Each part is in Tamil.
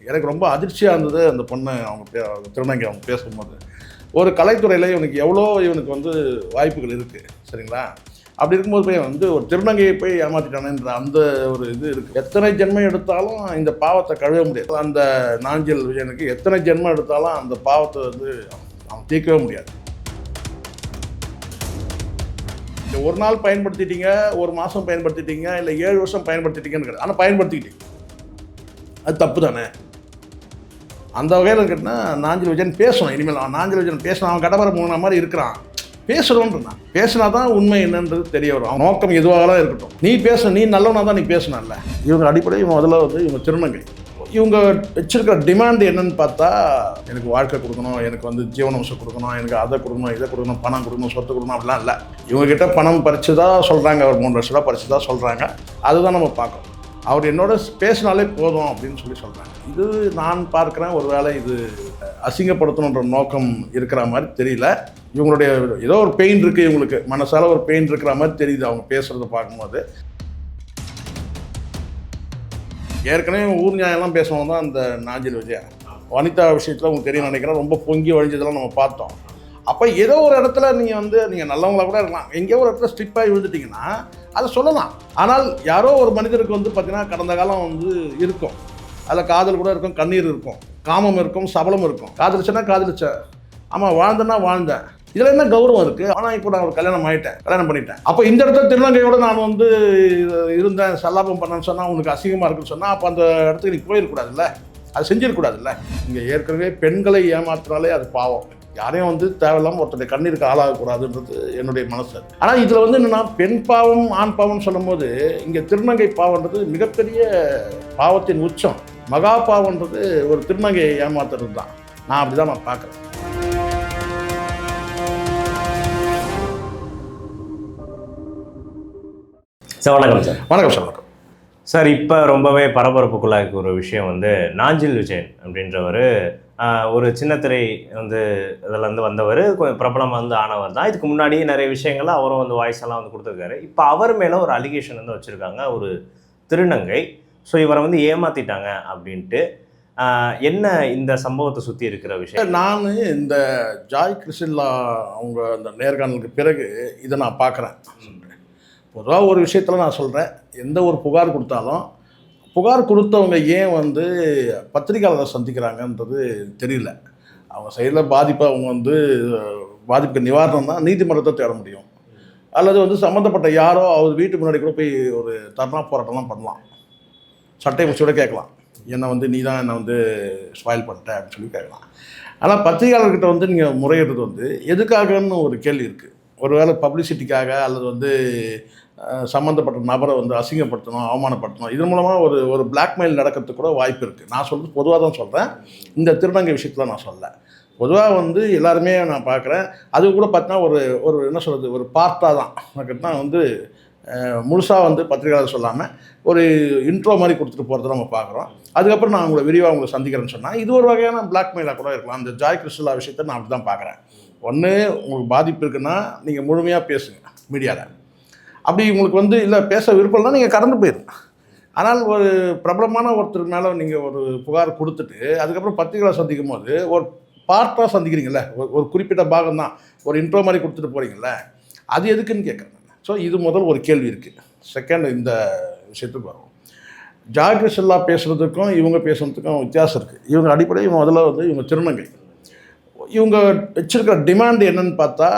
எனக்கு ரொம்ப அதிர்ச்சியாக இருந்தது அந்த பொண்ணு திருநங்கை அவங்க பேசும்போது. ஒரு கலைத்துறையில் இவனுக்கு எவ்வளோ இவனுக்கு வந்து வாய்ப்புகள் இருக்குது, சரிங்களா? அப்படி இருக்கும்போது போய் வந்து ஒரு திருநங்கையை போய் ஏமாற்றிட்டானேன்ற அந்த ஒரு இது இருக்குது. எத்தனை ஜென்மம் எடுத்தாலும் இந்த பாவத்தை கழுவ முடியாது. அந்த நாஞ்சில் விஜயனுக்கு எத்தனை ஜென்மம் எடுத்தாலும் அந்த பாவத்தை வந்து அவன் தீர்க்கவே முடியாது. ஒரு நாள் பயன்படுத்திட்டீங்க, ஒரு மாதம் பயன்படுத்திட்டீங்க, இல்லை 7 வருஷம் பயன்படுத்திட்டீங்கன்னு கிடையாது. ஆனால் பயன்படுத்திக்கிட்டீங்க, அது தப்பு தானே? அந்த வகையில் கேட்டால் நாஞ்சில் விஜயன் பேசணும். இனிமேல் நாஞ்சில் விஜயன் பேசணும். அவன் கடம்பர மூணு மாதிரி இருக்கிறான், பேசுகிறோன்றான். பேசினா தான் உண்மை என்னன்றது தெரிய வரும். அவன் நோக்கம் எதுவாகலாம் இருக்கட்டும், நீ பேச, நீ நல்லவனா தான் நீ பேசணும்ல. இவங்க அடிப்படை முதல்ல வந்து இவங்க திருநங்கை. இவங்க வச்சிருக்கிற டிமாண்ட் என்னன்னு பார்த்தா, எனக்கு வாழ்க்கை கொடுக்கணும், எனக்கு வந்து ஜீவனம்சம் கொடுக்கணும், எனக்கு அதை கொடுக்கணும், இதை கொடுக்கணும், பணம் கொடுக்கணும், சொத்து கொடுக்கணும், அப்படிலாம் இல்லை. இவங்ககிட்ட பணம் பறித்து தான் சொல்கிறாங்க, ஒரு 3 லட்ச ரூபா பறித்து தான் சொல்கிறாங்க. அதுதான் நம்ம பார்க்கணும். அவர் என்னோட பேசினாலே போதும் அப்படின்னு சொல்கிறாங்க. இது நான் பார்க்குறேன், ஒரு வேளை இது அசிங்கப்படுத்தணுன்ற நோக்கம் இருக்கிற மாதிரி தெரியல. இவங்களுடைய ஏதோ ஒரு பெயின் இருக்குது, இவங்களுக்கு மனசால ஒரு பெயின் இருக்கிற மாதிரி தெரியுது அவங்க பேசுகிறத பார்க்கும்போது. ஏற்கனவே ஊர் நியாயம்லாம் பேசுவாங்க தான் அந்த நாஞ்சில் விஜயா. வனிதா விஷயத்தில் உங்களுக்கு தெரியும் நினைக்கிறேன், ரொம்ப பொங்கி வழிஞ்சதெல்லாம் நம்ம பார்த்தோம். அப்போ ஏதோ ஒரு இடத்துல நீங்கள் நல்லவங்களா கூட இருக்கலாம், எங்கேயோ ஒரு இடத்துல ஸ்ட்ரிப்பாகி விழுந்துட்டிங்கன்னா அதை சொல்லலாம். ஆனால் யாரோ ஒரு மனிதருக்கு வந்து பார்த்திங்கன்னா கடந்த காலம் வந்து இருக்கும், அதில் காதல் கூட இருக்கும், கண்ணீர் இருக்கும், காமம் இருக்கும், சபலம் இருக்கும். காதலிச்சேன்னா காதலிச்சேன், ஆமாம் வாழ்ந்தேன்னா வாழ்ந்தேன், இதில் என்ன கௌரவம் இருக்குது? ஆனால் இப்போ நான் ஒரு கல்யாணம் பண்ணிட்டேன். அப்போ இந்த இடத்துல திருநங்கையோடு நான் வந்து இருந்தேன், சல்லாபம் பண்ணேன்னு சொன்னால் உனக்கு அசிங்கமாக இருக்குன்னு சொன்னால் அப்போ அந்த இடத்துக்கு நீ போயிடக்கூடாதுல்ல, அது செஞ்சிடக்கூடாதுல்ல. இங்கே ஏற்கனவே பெண்களை ஏமாத்தினாலே அது பாவம். யாரையும் வந்து தேவையில்லாமல் ஒருத்தருடைய கண்ணீருக்கு ஆளாகக்கூடாதுன்றது என்னுடைய மனசு. ஆனால் இதில் வந்து என்னென்னா, பெண் பாவம் ஆண் பாவம்னு சொல்லும் போது இங்கே திருநங்கை பாவன்றது மிகப்பெரிய பாவத்தின் உச்சம். மகா பாவன்றது ஒரு திருநங்கையை ஏமாத்துறது தான். நான் அப்படி தான் பார்க்குறேன். சார் வணக்கம் சார். வணக்கம் சார். வணக்கம் சார். இப்போ ரொம்பவே பரபரப்புக்குள்ளாக ஒரு விஷயம் வந்து நாஞ்சில் விஜயன் அப்படின்றவர் ஒரு சின்னத்திரை வந்து இதில் வந்தவர், கொஞ்சம் பிரபலமாக ஆனவர் தான். இதுக்கு முன்னாடி நிறைய விஷயங்கள் அவரும் வாய்ஸ் எல்லாம் கொடுத்துருக்காரு. இப்போ அவர் மேலே ஒரு அலிகேஷன் வச்சுருக்காங்க, ஒரு திருநங்கை. ஸோ இவரை ஏமாற்றிட்டாங்க அப்படின்ட்டு. என்ன இந்த சம்பவத்தை சுற்றி இருக்கிற விஷயம்? நான் இந்த ஜாய் கிறிஸ்டில்லா அவங்க அந்த நேர்காணலுக்கு பிறகு இதை நான் பார்க்குறேன். பொதுவாக ஒரு விஷயத்தில் நான் சொல்கிறேன், எந்த ஒரு புகார் கொடுத்தாலும் புகார் கொடுத்தவங்க ஏன் வந்து பத்திரிகையாளரை சந்திக்கிறாங்கன்றது தெரியல. அவங்க சைடில் பாதிப்பை அவங்க பாதிப்புக்கு நிவாரணம் தான் நீதிமன்றத்தை தேட முடியும், அல்லது சம்மந்தப்பட்ட யாரோ அவர் வீட்டு முன்னாடி கூட போய் ஒரு தர்ணா போராட்டம்லாம் பண்ணலாம், சட்டை முடிச்சோட கேட்கலாம், என்னை நீ தான் என்னை ஸ்பாயில் பண்ணிட்ட அப்படின்னு சொல்லி கேட்கலாம். ஆனால் பத்திரிகையாளர்கிட்ட நீங்கள் முறையிடுறது எதுக்காகன்னு ஒரு கேள்வி இருக்குது. ஒருவேளை பப்ளிசிட்டிக்காக, அல்லது சம்மந்தப்பட்ட நபரை அசிங்கப்படுத்தணும், அவமானப்படுத்தணும், இதன் மூலமாக ஒரு பிளாக்மெயில் நடக்கிறதுக்கு கூட வாய்ப்பு இருக்குது. நான் சொல்கிறது பொதுவாக தான் சொல்கிறேன், இந்த திருநங்கை விஷயத்தில் நான் சொல்ல. பொதுவாக எல்லாருமே நான் பார்க்குறேன். அது கூட பார்த்தீங்கன்னா ஒரு என்ன சொல்கிறது, ஒரு பார்ட்டாக தான் கேட்டால் முழுசாக பத்திரிகையாளர் சொல்லாமல் ஒரு இன்ட்ரோ மாதிரி கொடுத்துட்டு போகிறத நம்ம பார்க்குறோம். அதுக்கப்புறம் நான் விரிவாக சந்திக்கிறேன்னு சொன்னால் இது ஒரு வகையான பிளாக்மெயிலாக கூட இருக்கலாம். அந்த ஜாய் கிறிஸ்டில்லா விஷயத்தை நான் அப்படி தான் பார்க்குறேன். ஒன்று, உங்களுக்கு பாதிப்பு இருக்குன்னா நீங்கள் முழுமையாக பேசுங்க மீடியாவில். அப்படி உங்களுக்கு இல்லை பேச விருப்பம்னா நீங்கள் கடந்து போயிருங்க. ஆனால் ஒரு பிரபலமான ஒருத்தர் மேலே நீங்கள் ஒரு புகார் கொடுத்துட்டு அதுக்கப்புறம் பத்திரிகைகளை சந்திக்கும் போது ஒரு பார்ட்டாக சந்திக்கிறீங்கள, ஒரு குறிப்பிட்ட பாகம் தான், ஒரு இன்ட்ரோ மாதிரி கொடுத்துட்டு போகிறீங்கள, அது எதுக்குன்னு கேட்குறேன். ஸோ இது முதல் ஒரு கேள்வி இருக்குது. செகண்ட், இந்த விஷயத்துக்கு வரும். ஜாய் கிறிஸ்டில்லா பேசுகிறதுக்கும் இவங்க பேசுகிறதுக்கும் வித்தியாசம் இருக்குது. இவங்க அடிப்படை முதல்ல இவங்க திருநங்கை. இவங்க வச்சிருக்கிற டிமாண்ட் என்னன்னு பார்த்தா,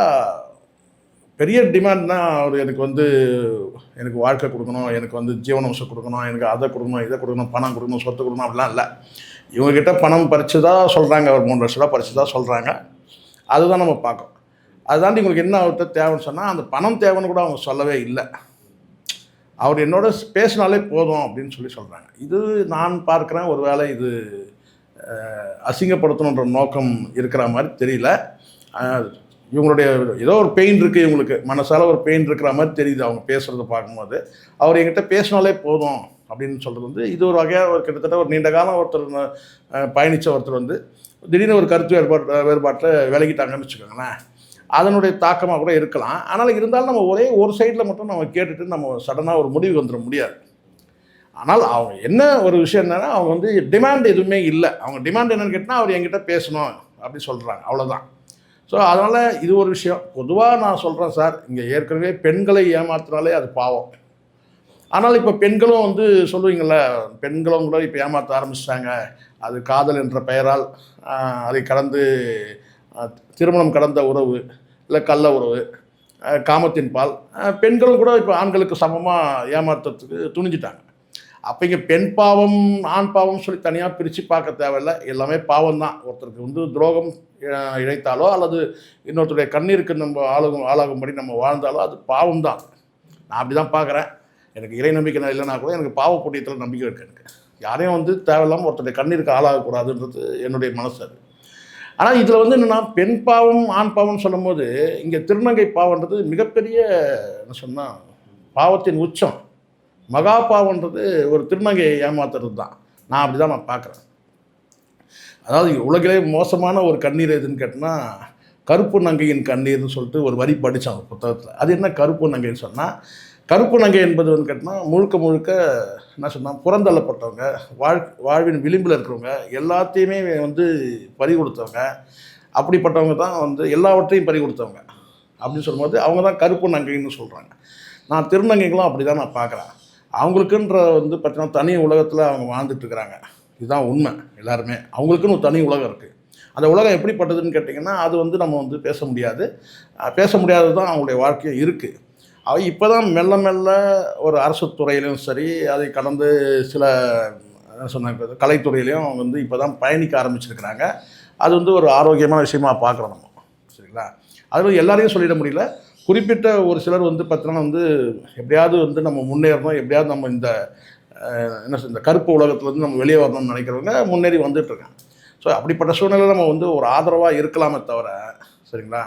பெரிய டிமாண்ட்னா அவர் எனக்கு வாழ்க்கை கொடுக்கணும், எனக்கு ஜீவனம்சம் கொடுக்கணும், எனக்கு அதை கொடுக்கணும், இதை கொடுக்கணும், பணம் கொடுக்கணும், சொத்து கொடுக்கணும், அப்படிலாம் இல்லை. இவங்ககிட்ட பணம் பறித்து தான் சொல்கிறாங்க, ஒரு 3 லட்ச ரூபா பறித்து தான் சொல்கிறாங்க. அதுதான் நம்ம பார்க்கணும். அதுதாண்டி உங்களுக்கு என்ன அவர்கிட்ட தேவைன்னு சொன்னால் அந்த பணம் தேவைன்னு கூட அவங்க சொல்லவே இல்லை. அவர் என்னோட பேசினாலே போதும் அப்படின்னு சொல்கிறாங்க. இது நான் பார்க்குறேன், ஒரு வேளை இது அசிங்கப்படுத்தணுன்ற நோக்கம் இருக்கிற மாதிரி தெரியல. இவங்களுடைய ஏதோ ஒரு பெயின் இருக்குது, இவங்களுக்கு மனசால ஒரு பெயின் இருக்கிற மாதிரி தெரியுது அவங்க பேசுகிறத பார்க்கும்போது. அவர் என்கிட்ட பேசினாலே போதும் அப்படின்னு சொல்கிறது இது ஒரு வகையாக கிட்டத்தட்ட ஒரு நீண்ட காலம் ஒருத்தர் பயணித்த ஒருத்தர் திடீர்னு ஒரு கருத்து வேறுபாட்டில் விலகிட்டாங்கன்னு வச்சுக்கோங்களேன். அதனுடைய தாக்கமாக கூட இருக்கலாம். ஆனால் இருந்தாலும் நம்ம ஒரே ஒரு சைடில் மட்டும் நம்ம கேட்டுட்டு நம்ம சடனாக ஒரு முடிவு வந்துட முடியாது. ஆனால் அவங்க என்ன ஒரு விஷயம் என்னன்னா, அவங்க வந்து டிமாண்ட் எதுவுமே இல்லை. அவங்க டிமாண்ட் என்னன்னு கேட்டால் அவர் என்கிட்ட பேசணும் அப்படி சொல்கிறாங்க, அவ்வளோதான். ஸோ அதனால் இது ஒரு விஷயம். பொதுவாக நான் சொல்கிறேன் சார், இங்கே ஏற்கனவே பெண்களை ஏமாத்தினாலே அது பாவம். ஆனால் இப்போ பெண்களும் வந்து சொல்லுவீங்கள்ல, பெண்களும் கூட இப்போ ஏமாற்ற ஆரம்பிச்சிட்டாங்க. அது காதல் என்ற பெயரால் அதை கடந்து திருமணம் கடந்த உறவு, இல்லை கள்ள உறவு, காமத்தின் பால், பெண்களும் கூட இப்போ ஆண்களுக்கு சமமாக ஏமாற்றத்துக்கு துணிஞ்சிட்டாங்க. அப்போ இங்கே பெண் பாவம் ஆண் பாவம் சொல்லி தனியாக பிரித்து பார்க்க தேவையில்லை. எல்லாமே பாவம் தான். ஒருத்தருக்கு வந்து துரோகம் இழைத்தாலோ அல்லது இன்னொருத்தருடைய கண்ணீருக்கு நம்ம ஆளாகும்படி நம்ம வாழ்ந்தாலோ அது பாவம் தான். நான் அப்படி தான் பார்க்குறேன். எனக்கு இறை நம்பிக்கை இல்லைனா கூட எனக்கு பாவ புண்ணியத்தில் நம்பிக்கை இருக்குது. எனக்கு யாரையும் வந்து தேவையில்லாமல் ஒருத்தருடைய கண்ணீருக்கு ஆளாகக்கூடாதுன்றது என்னுடைய மனசு அது. ஆனால் இதில் வந்து என்னென்னா, பெண் பாவம் ஆண் பாவம்னு சொல்லும் போது இங்கே திருநங்கை பாவன்றது மிகப்பெரிய என்ன சொன்னால் பாவத்தின் உச்சம். மகா பாவன்றது ஒரு திருநங்கையை ஏமாத்துறது தான். நான் அப்படி தான் பார்க்குறேன். அதாவது உலகிலே மோசமான ஒரு கண்ணீர் எதுன்னு கேட்டோன்னா, கருப்பு நங்கையின் கண்ணீர்னு சொல்லிட்டு ஒரு வரி படித்தான் ஒரு புத்தகத்தில். அது என்ன கருப்பு நங்கைன்னு சொன்னால், கருப்பு நங்கை என்பது வந்து கேட்டால் முழுக்க முழுக்க என்ன சொன்னால் புறந்தள்ளப்பட்டவங்க, வாழ்வின் விளிம்பில் இருக்கிறவங்க, எல்லாத்தையுமே வந்து பறி கொடுத்தவங்க, அப்படிப்பட்டவங்க தான் வந்து எல்லாவற்றையும் பறி கொடுத்தவங்க அப்படின்னு சொல்லும்போது அவங்க தான் கருப்பு நங்கைன்னு சொல்கிறாங்க. நான் திருநங்கைகளும் அப்படி தான் நான் பார்க்குறேன். அவங்களுக்குன்ற வந்து பார்த்தீங்கன்னா தனி உலகத்தில் அவங்க வாழ்ந்துட்டுருக்குறாங்க. இதுதான் உண்மை. எல்லாருமே அவங்களுக்குன்னு ஒரு தனி உலகம் இருக்குது. அந்த உலகம் எப்படிப்பட்டதுன்னு கேட்டிங்கன்னா, அது வந்து நம்ம வந்து பேச முடியாது. பேச முடியாதது தான் அவங்களுடைய வாழ்க்கையும் இருக்குது. அவங்க இப்போ தான் மெல்ல மெல்ல ஒரு அரசு துறையிலையும் சரி, அதை கடந்து சில சொன்ன கலைத்துறையிலையும் அவங்க வந்து இப்போ தான் பயணிக்க ஆரம்பிச்சிருக்கிறாங்க. அது வந்து ஒரு ஆரோக்கியமான விஷயமாக பார்க்குறோம் நம்ம. சரிங்களா? அது வந்து எல்லாரையும் சொல்லிட முடியல. குறிப்பிட்ட ஒரு சிலர் வந்து பார்த்தீங்கன்னா வந்து எப்படியாவது வந்து நம்ம முன்னேறணும், எப்படியாவது நம்ம இந்த இந்த கருப்பு உலகத்துலேருந்து நம்ம வெளியே வரணும்னு நினைக்கிறவங்க முன்னேறி வந்துட்டுருக்காங்க. ஸோ அப்படிப்பட்ட சூழ்நிலையில் நம்ம வந்து ஒரு ஆதரவாக இருக்கலாமே தவிர, சரிங்களா,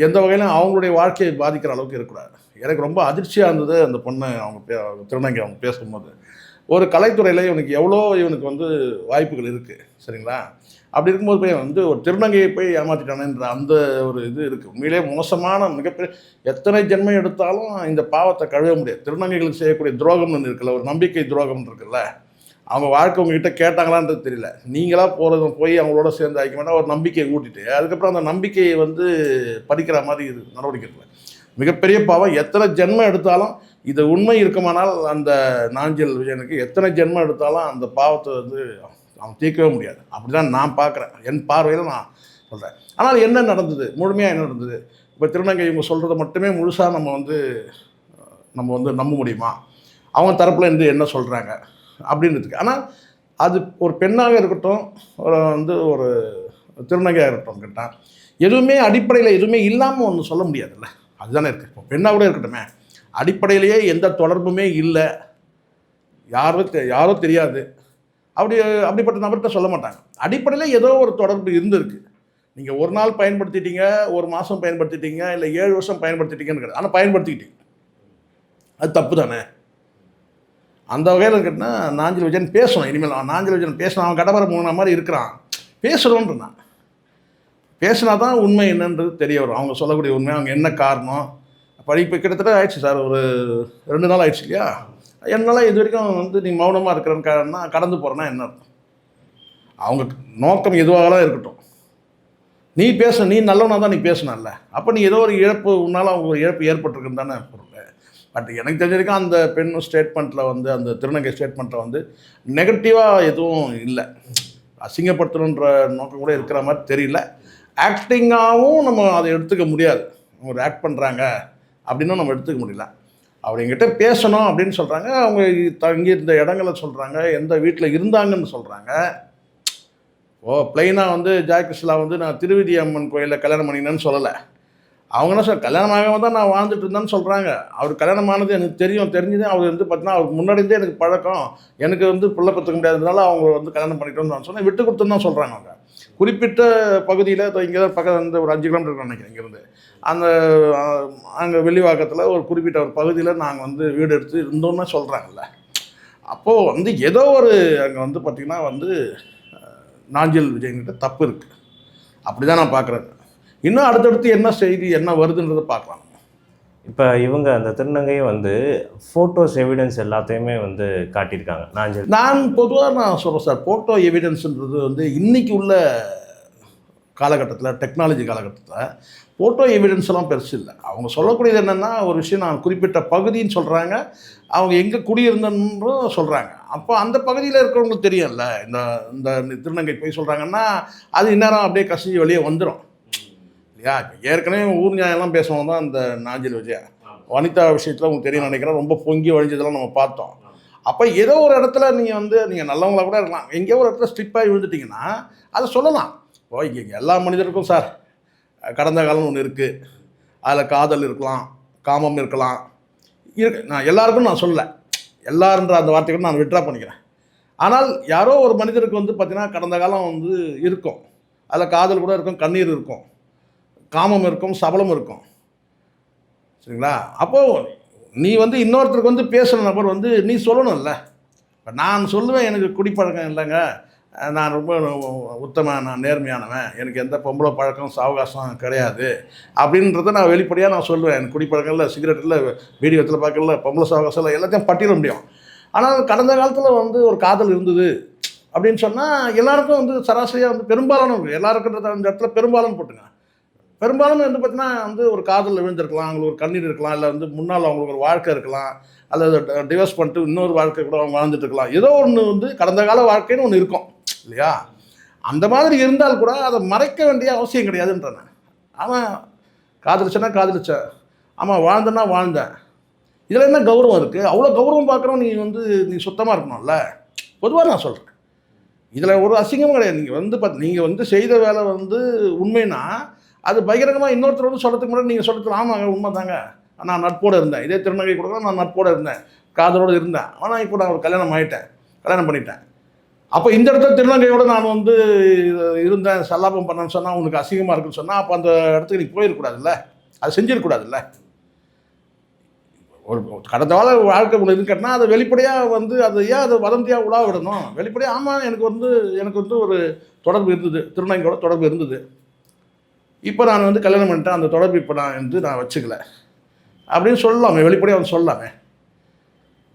எந்த வகையிலும் அவங்களுடைய வாழ்க்கையை பாதிக்கிற அளவுக்கு இருக்கக்கூடாது. எனக்கு ரொம்ப அதிர்ச்சியாக இருந்தது அந்த பொண்ணு அவங்க திருநங்கை அவங்க பேசும்போது. ஒரு கலைத்துறையில் இவனுக்கு எவ்வளோ இவனுக்கு வந்து வாய்ப்புகள் இருக்குது. சரிங்களா? அப்படி இருக்கும்போது போய் வந்து ஒரு திருநங்கையை போய் ஏமாற்றிட்டானேன்ற அந்த ஒரு இது இருக்குது. உண்மையிலே மோசமான மிகப்பெரிய எத்தனை ஜென்மம் எடுத்தாலும் இந்த பாவத்தை கழுவ முடியாது. திருநங்கைகளுக்கு செய்யக்கூடிய துரோகம்னு இருக்குல்ல, ஒரு நம்பிக்கை துரோகம்னு இருக்குல்ல, அவங்க வாழ்க்கை உங்ககிட்ட கேட்டாங்களான்றது தெரியல. நீங்களாக போய் அவங்களோட சேர்ந்து ஆகிக்க வேண்டாம், ஒரு நம்பிக்கையை ஊட்டிட்டு அதுக்கப்புறம் அந்த நம்பிக்கையை வந்து பறிக்கிற மாதிரி இது நடவடிக்கை இருக்குல்ல, மிகப்பெரிய பாவம். எத்தனை ஜென்மம் எடுத்தாலும் இது உண்மை இருக்குமானால் அந்த நாஞ்சில் விஜயனுக்கு எத்தனை ஜென்மம் எடுத்தாலும் அந்த பாவத்தை வந்து அவன் தீர்க்கவே முடியாது. அப்படி தான் நான் பார்க்குறேன். என் பார்வையில் நான் சொல்கிறேன். ஆனால் என்ன நடந்தது, முழுமையாக என்ன நடந்தது? இப்போ திருநங்கை இவங்க சொல்கிறத மட்டுமே முழுசாக நம்ம வந்து நம்ப முடியுமா? அவங்க தரப்பில் இருந்து என்ன சொல்கிறாங்க அப்படின்றதுக்கு. ஆனால் அது ஒரு பெண்ணாக இருக்கட்டும், ஒரு திருநங்கையாக இருக்கட்டும் கேட்டால் எதுவுமே அடிப்படையில் எதுவுமே இல்லாமல் ஒன்று சொல்ல முடியாதுல்ல. அதுதானே இருக்குது. இப்போ பெண்ணாக கூட இருக்கட்டுமே, அடிப்படையிலேயே எந்த தொடர்புமே இல்லை, யாரோ தெரியாது, அப்படிப்பட்ட நபர்கிட்ட சொல்ல மாட்டாங்க. அடிப்படையில் ஏதோ ஒரு தொடர்பு இருந்திருக்கு. நீங்கள் ஒரு நாள் பயன்படுத்திட்டீங்க, ஒரு மாதம் பயன்படுத்திட்டீங்க, இல்லை 7 வருஷம் பயன்படுத்திட்டீங்கன்னு கிடையாது. ஆனால் பயன்படுத்திக்கிட்டீங்க, அது தப்பு தானே? அந்த வகையில் கேட்டால் நாஞ்சில் விஜயன் பேசணும். இனிமேல் நாஞ்சில் விஜயன் பேசணும். அவன் கடவர மூணு மாதிரி இருக்கிறான், பேசணுன்றான். பேசினா தான் உண்மை என்னன்றது தெரிய வரும். அவங்க சொல்லக்கூடிய உண்மை, அவங்க என்ன காரணம். இப்போ கிட்டத்தட்ட ஆயிடுச்சு சார், ஒரு 2 நாள் ஆயிடுச்சு இல்லையா? என்னால் இது வரைக்கும் வந்து நீ மௌனமாக இருக்கிறன்னா கடந்து போகிறேன்னா என்ன அர்த்தம்? அவங்க நோக்கம் எதுவாகலாம் இருக்கட்டும், நீ நீ நல்லவனாக தான் நீ பேசணும்ல. அப்போ நீ ஏதோ ஒரு இழப்பு, உன்னால் அவங்க ஒரு இழப்பு ஏற்பட்டிருக்குன்னு தானே பொருள். பட் எனக்கு தெரிஞ்ச வரைக்கும் அந்த பெண் ஸ்டேட்மெண்ட்டில் வந்து அந்த திருநங்கை ஸ்டேட்மெண்ட்டில் வந்து நெகட்டிவாக எதுவும் இல்லை. அசிங்கப்படுத்தணுன்ற நோக்கம் கூட இருக்கிற மாதிரி தெரியல. ஆக்டிங்காகவும் நம்ம அதை எடுத்துக்க முடியாது. அவங்க ஆக்ட் பண்ணுறாங்க அப்படின்னும் நம்ம எடுத்துக்க முடியல. அவர் எங்கிட்ட பேசணும் அப்படின்னு சொல்கிறாங்க. அவங்க தங்கி இருந்த இடங்களை சொல்கிறாங்க, எந்த வீட்டில் இருந்தாங்கன்னு சொல்கிறாங்க. பிளைனாக வந்து ஜாய் கிருஷ்ணா வந்து நான் திருவிதி அம்மன் கோயிலில் கல்யாணம் பண்ணினேன்னு சொல்லலை. அவங்க என்ன சார், கல்யாணமாக தான் நான் வாழ்ந்துட்டு இருந்தேன்னு சொல்கிறாங்க. அவர் கல்யாணமானது எனக்கு தெரிஞ்சது. அவர் வந்து பார்த்தீங்கன்னா அவருக்கு முன்னாடிந்தே எனக்கு பழக்கம், எனக்கு வந்து பிள்ளை பற்றுக்க முடியாததுனால அவங்க வந்து கல்யாணம் பண்ணிட்டோன்னு நான் சொன்னேன். விட்டு கொடுத்துன்னு தான் சொல்கிறாங்க. அவங்க குறிப்பிட்ட பகுதியில் இங்கே தான் பக்கத்தில் வந்து ஒரு 5 கிலோமீட்டர் நினைக்கிறேன் இங்கேருந்து. அங்கே வெள்ளிவாக்கத்தில் ஒரு குறிப்பிட்ட ஒரு பகுதியில் நாங்கள் வந்து வீடு எடுத்து இருந்தோன்னு சொல்கிறாங்கல்ல. அப்போது வந்து ஏதோ ஒரு அங்கே வந்து பார்த்திங்கன்னா வந்து நாஞ்சில் விஜயன்கிட்ட தப்பு இருக்குது. அப்படி தான் நான் பார்க்குறேன். இன்னும் அடுத்தடுத்து என்ன செய்தி என்ன வருதுன்றதை பார்க்கலாம். இப்போ இவங்க அந்த திருநங்கையும் வந்து ஃபோட்டோஸ் எவிடன்ஸ் எல்லாத்தையுமே வந்து காட்டியிருக்காங்க. நான் பொதுவாக நான் சொல்கிறேன் சார், ஃபோட்டோ எவிடன்ஸுன்றது வந்து இன்றைக்கி உள்ள காலகட்டத்தில், டெக்னாலஜி காலகட்டத்தில் ஃபோட்டோ எவிடன்ஸ்லாம் பெருசு இல்லை. அவங்க சொல்லக்கூடியது என்னென்னா, ஒரு விஷயம் நான் குறிப்பிட்ட பகுதின்னு சொல்கிறாங்க, அவங்க எங்கே குடியிருந்தன்னும் சொல்கிறாங்க. அப்போ அந்த பகுதியில் இருக்கிறவங்களுக்கு தெரியும்ல, இந்த இந்த திருநங்கை போய் சொல்கிறாங்கன்னா அது இந்நேரம் அப்படியே கசிஞ்சு வெளியே வந்துடும் இல்லையா? ஏற்கனவே ஊர் நியாயம்லாம் பேசுவாங்க தான் இந்த நாஞ்சில் விஜயா. வனிதா விஷயத்தில் உங்களுக்கு தெரியும் நினைக்கிறேன், ரொம்ப பொங்கி வழிஞ்சதெல்லாம் நம்ம பார்த்தோம். அப்போ ஏதோ ஒரு இடத்துல நீங்கள் நல்லவங்களா கூட இருக்கலாம், எங்கேயோ ஒரு இடத்துல ஸ்ட்ரிப்பாகி விழுந்துட்டிங்கன்னா அதை சொல்லலாம். இப்போ இங்கே எல்லா மனிதருக்கும் சார் கடந்த காலம்னு ஒன்று இருக்குது, அதில் காதல் இருக்கலாம், காமம் இருக்கலாம், நான் எல்லாருக்கும் நான் சொல்லலை, எல்லாருன்ற அந்த வார்த்தைகளை நான் விட்ரா பண்ணிக்கிறேன். ஆனால் யாரோ ஒரு மனிதருக்கு வந்து பார்த்திங்கன்னா கடந்த காலம் வந்து இருக்கும், அதில் காதல் கூட இருக்கும், கண்ணீர் இருக்கும், காமம் இருக்கும், சபலம் இருக்கும், சரிங்களா? அப்போது நீ வந்து இன்னொருத்தருக்கு வந்து பேசுகிற நபர் வந்து நீ சொல்லணும்ல. இப்போ நான் சொல்லுவேன், எனக்கு குடிப்பழக்கம் இல்லைங்க, நான் ரொம்ப உத்தமன், நான் நேர்மையானவன், எனக்கு எந்த பொம்பளை பழக்கம் சாவகாசம் கிடையாது அப்படின்றத நான் வெளிப்படையாக நான் சொல்லுவேன். எனக்கு குடிப்பழக்கம் இல்லை, சிகரெட் இல்லை, வீடியோத்தில் பார்க்கல, பொம்பளை சாவகாசம் இல்லை, எல்லாத்தையும் பட்டியல முடியும். ஆனால் கடந்த காலத்தில் வந்து ஒரு காதல் இருந்தது அப்படின்னு சொன்னால் எல்லாருக்கும் வந்து சராசரியாக வந்து பெரும்பாலான எல்லாருக்குன்றத அந்த இடத்துல பெரும்பாலும் போட்டுங்க. பெரும்பாலும் வந்து பார்த்தீங்கன்னா வந்து ஒரு காதலில் விழுந்திருக்கலாம், அவங்களுக்கு ஒரு கண்ணீர் இருக்கலாம், இல்லை வந்து முன்னால் அவங்களுக்கு ஒரு வாழ்க்கை இருக்கலாம், அல்லது டிவோர்ஸ் பண்ணிட்டு இன்னொரு வாழ்க்கை கூட அவங்க வாழ்ந்துட்டு இருக்கலாம். ஏதோ ஒன்று வந்து கடந்த கால வாழ்க்கைன்னு ஒன்று இருக்கும் இல்லையா? அந்த மாதிரி இருந்தால் கூட அதை மறைக்க வேண்டிய அவசியம் கிடையாதுன்றேன். அவன் காதலிச்சேன்னா காதலிச்சேன், ஆமாம் வாழ்ந்தேன்னா வாழ்ந்தேன், இதில் என்ன கௌரவம் இருக்குது? அவ்வளோ கௌரவம் பார்க்குறோம், நீ சுத்தமாக இருக்கணும்ல. பொதுவாக நான் சொல்கிறேன், இதில் ஒரு அசிங்கமும் கிடையாது. நீங்கள் வந்து செய்த வேலை வந்து உண்மைன்னா அது பகிரங்கமாக இன்னொருத்தர் வந்து சொல்கிறதுக்கு முன்னாடி நீங்கள் சொல்கிறது ஆமாங்க உண்மை தாங்க, நான் நட்போடு இருந்தேன், இதே திருநங்கை கூட நான் நட்போடு இருந்தேன், காதலோடு இருந்தேன், ஆனால் இப்போ நான் ஒரு கல்யாணம் பண்ணிட்டேன். அப்போ இந்த இடத்துல திருநங்கையோடு நான் வந்து இருந்தேன், சல்லாபம் பண்ணேன்னு சொன்னால் உனக்கு அசிங்கமாக இருக்குன்னு சொன்னால் அப்போ அந்த இடத்துக்கு நீ போயிடக்கூடாதுல்ல, அது செஞ்சிடக்கூடாதுல்ல. ஒரு கடந்த வாழ்க்கை ஒன்று இருக்குன்னா அதை வெளிப்படையாக வந்து அதை ஏன் அதை வதந்தியாக உலா விடணும்? வெளிப்படையாக ஆமாம் எனக்கு வந்து ஒரு தொடர்பு இருந்தது, திருநங்கையோட தொடர்பு இருந்தது, இப்போ நான் வந்து கல்யாணம் பண்ணிட்டேன், அந்த தொடர்பு இப்போ நான் வச்சுக்கல அப்படின்னு சொல்லலாமே, வெளிப்படையாக வந்து சொல்லலாமே.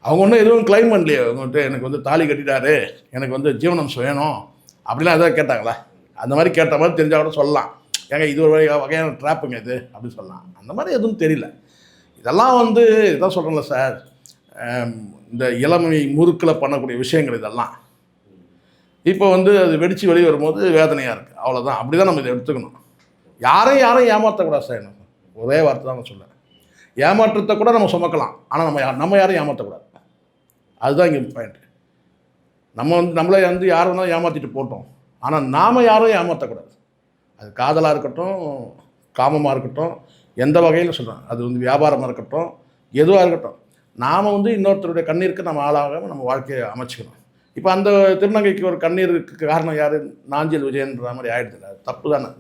அவங்க ஒன்றும் எதுவும் கிளைம் பண்ணலையே, அவங்க வந்து எனக்கு வந்து தாலி கட்டிட்டாரு, எனக்கு வந்து ஜீவனம்சம் வேணும் அப்படிலாம் எதாவது கேட்டாங்களா? அந்த மாதிரி கேட்ட மாதிரி தெரிஞ்சால் கூட சொல்லலாம், ஏங்க இது ஒரு வகையான ட்ராப்புங்க இது அப்படின்னு சொல்லலாம். அந்த மாதிரி எதுவும் தெரியல. இதெல்லாம் வந்து இதான் சொல்கிறேன்ல சார், இந்த இளமை முறுக்கில் பண்ணக்கூடிய விஷயங்கள் இதெல்லாம் இப்போ வந்து அது வெடித்து வெளியே வரும்போது வேதனையாக இருக்குது, அவ்வளோதான். அப்படி தான் நம்ம இதை எடுத்துக்கணும். யாரையும் ஏமாற்றக்கூடாது சார். எனக்கு ஒரே வார்த்தை தான் நான் சொல்லுவேன், ஏமாற்றத்தை கூட நம்ம சுமக்கலாம், ஆனால் நம்ம யாரையும் ஏமாற்றக்கூடாது. அதுதான் இங்கே பாயிண்ட். நம்மளை வந்து யார் வேணாலும் ஏமாற்றிட்டு போட்டோம், ஆனால் நாம் யாரும் ஏமாற்றக்கூடாது. அது காதலாக இருக்கட்டும், காமமாக இருக்கட்டும், எந்த வகையில் சொல்கிறேன், அது வந்து வியாபாரமாக இருக்கட்டும், எதுவாக இருக்கட்டும், நாம் வந்து இன்னொருத்தருடைய கண்ணீருக்கு நம்ம ஆளாகாமல் நம்ம வாழ்க்கையை அமைச்சிக்கணும். இப்போ அந்த திருநங்கைக்கு ஒரு கண்ணீருக்கு காரணம் யார்? நாஞ்சில் விஜயன்ற மாதிரி ஆகிடுதில்ல, தப்பு தானே.